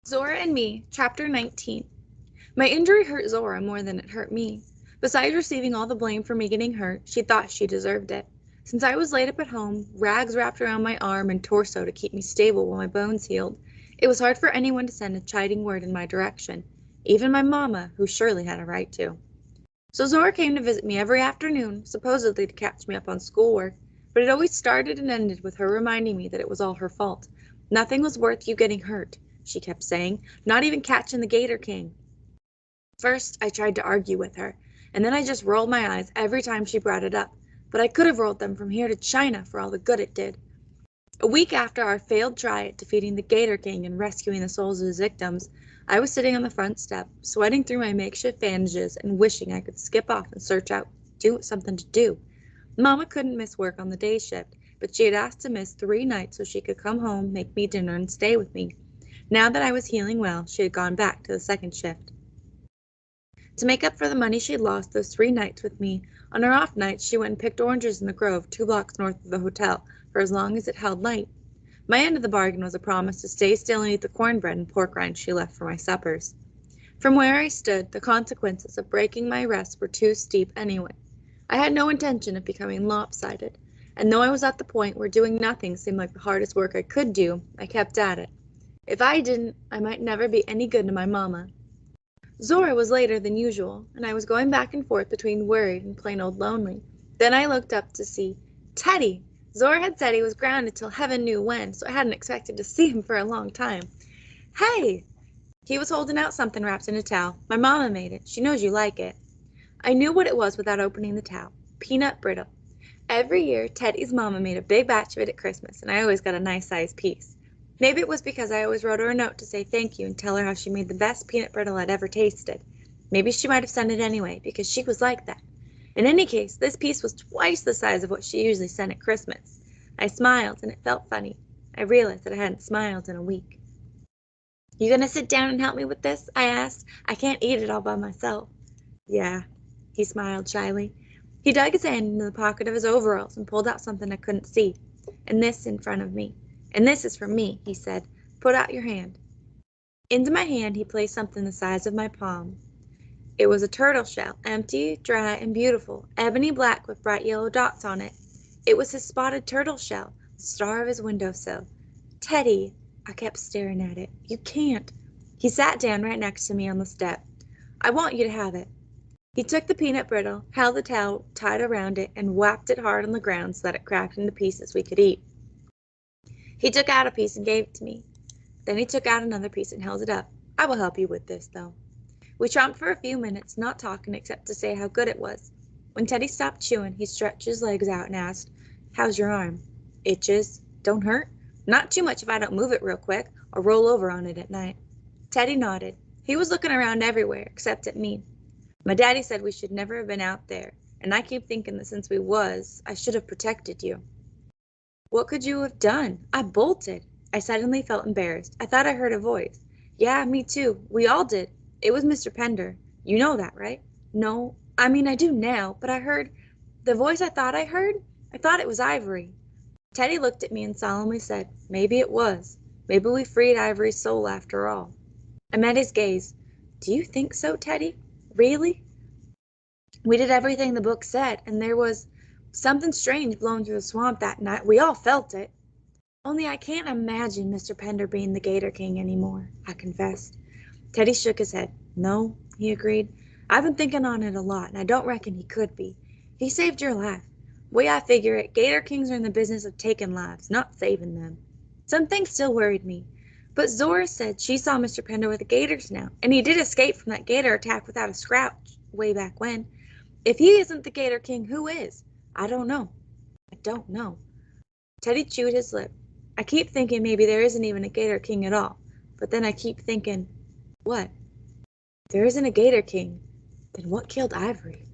Zora and Me, Chapter 19. My injury hurt Zora more than it hurt me. Besides receiving all the blame for me getting hurt, she thought she deserved it. Since I was laid up at home, rags wrapped around my arm and torso to keep me stable while my bones healed, it was hard for anyone to send a chiding word in my direction, even my mamma, who surely had a right to. So Zora came to visit me every afternoon, supposedly to catch me up on schoolwork, but it always started and ended with her reminding me that it was all her fault. Nothing was worth you getting hurt, she kept saying, not even catching the 'Gator King. First, I tried to argue with her, and then I just rolled my eyes every time she brought it up, but I could have rolled them from here to China for all the good it did. A week after our failed try at defeating the 'Gator King and rescuing the souls of his victims, I was sitting on the front step, sweating through my makeshift bandages and wishing I could skip off and search out something to do. Mama couldn't miss work on the day shift, but she had asked to miss 3 nights so she could come home, make me dinner, and stay with me. Now that I was healing well, she had gone back to the second shift. To make up for the money she'd lost those 3 nights with me, on her off nights she went and picked oranges in the grove 2 blocks north of the hotel for as long as it held light. My end of the bargain was a promise to stay still and eat the cornbread and pork rinds she left for my suppers. From where I stood, the consequences of breaking my rest were too steep anyway. I had no intention of becoming lopsided, and though I was at the point where doing nothing seemed like the hardest work I could do, I kept at it. If I didn't, I might never be any good to my mamma. Zora was later than usual, and I was going back and forth between worried and plain old lonely. Then I looked up to see Teddy. Zora had said he was grounded till heaven knew when, so I hadn't expected to see him for a long time. Hey! He was holding out something wrapped in a towel. My mamma made it. She knows you like it. I knew what it was without opening the towel. Peanut brittle. Every year, Teddy's mamma made a big batch of it at Christmas, and I always got a nice-sized piece. Maybe it was because I always wrote her a note to say thank you and tell her how she made the best peanut brittle I'd ever tasted. Maybe she might have sent it anyway, because she was like that. In any case, this piece was twice the size of what she usually sent at Christmas. I smiled, and it felt funny. I realized that I hadn't smiled in a week. "You gonna sit down and help me with this?" I asked. "I can't eat it all by myself." "Yeah," he smiled shyly. He dug his hand into the pocket of his overalls and pulled out something I couldn't see, and this in front of me. "And this is for me," he said. "Put out your hand." Into my hand he placed something the size of my palm. It was a turtle shell, empty, dry, and beautiful, ebony black with bright yellow dots on it. It was his spotted turtle shell, the star of his window sill. "Teddy," I kept staring at it. "You can't." He sat down right next to me on the step. "I want you to have it." He took the peanut brittle, held the towel tied around it, and whacked it hard on the ground so that it cracked into pieces we could eat. He took out a piece and gave it to me. Then he took out another piece and held it up. "I will help you with this, though." We chomped for a few minutes, not talking except to say how good it was. When Teddy stopped chewing, he stretched his legs out and asked, "How's your arm?" "Itches. Don't hurt?" "Not too much if I don't move it real quick, or roll over on it at night." Teddy nodded. He was looking around everywhere, except at me. "My daddy said we should never have been out there, and I keep thinking that since we was, I should have protected you." "What could you have done?" I bolted. I suddenly felt embarrassed. I thought I heard a voice. "Yeah, me too. We all did. It was Mr. Pender. You know that, right?" "No. I mean, I do now, but I heard the voice I thought I heard? I thought it was Ivory." Teddy looked at me and solemnly said, "Maybe it was. Maybe we freed Ivory's soul after all." I met his gaze. "Do you think so, Teddy? Really?" "We did everything the book said, and there was something strange blowing through the swamp that night. We all felt it." "Only I can't imagine Mr. Pender being the 'Gator King anymore," I confessed. Teddy shook his head. "No," he agreed. "I've been thinking on it a lot, and I don't reckon he could be. He saved your life. Way I figure it, 'Gator Kings are in the business of taking lives, not saving them." Some things still worried me. But Zora said she saw Mr. Pender with the 'gators now, and he did escape from that 'gator attack without a scratch way back when. If he isn't the 'Gator King, who is? I don't know. I don't know. Teddy chewed his lip. "I keep thinking maybe there isn't even a 'Gator King at all. But then I keep thinking, what? There isn't a 'Gator King. Then what killed Ivory?"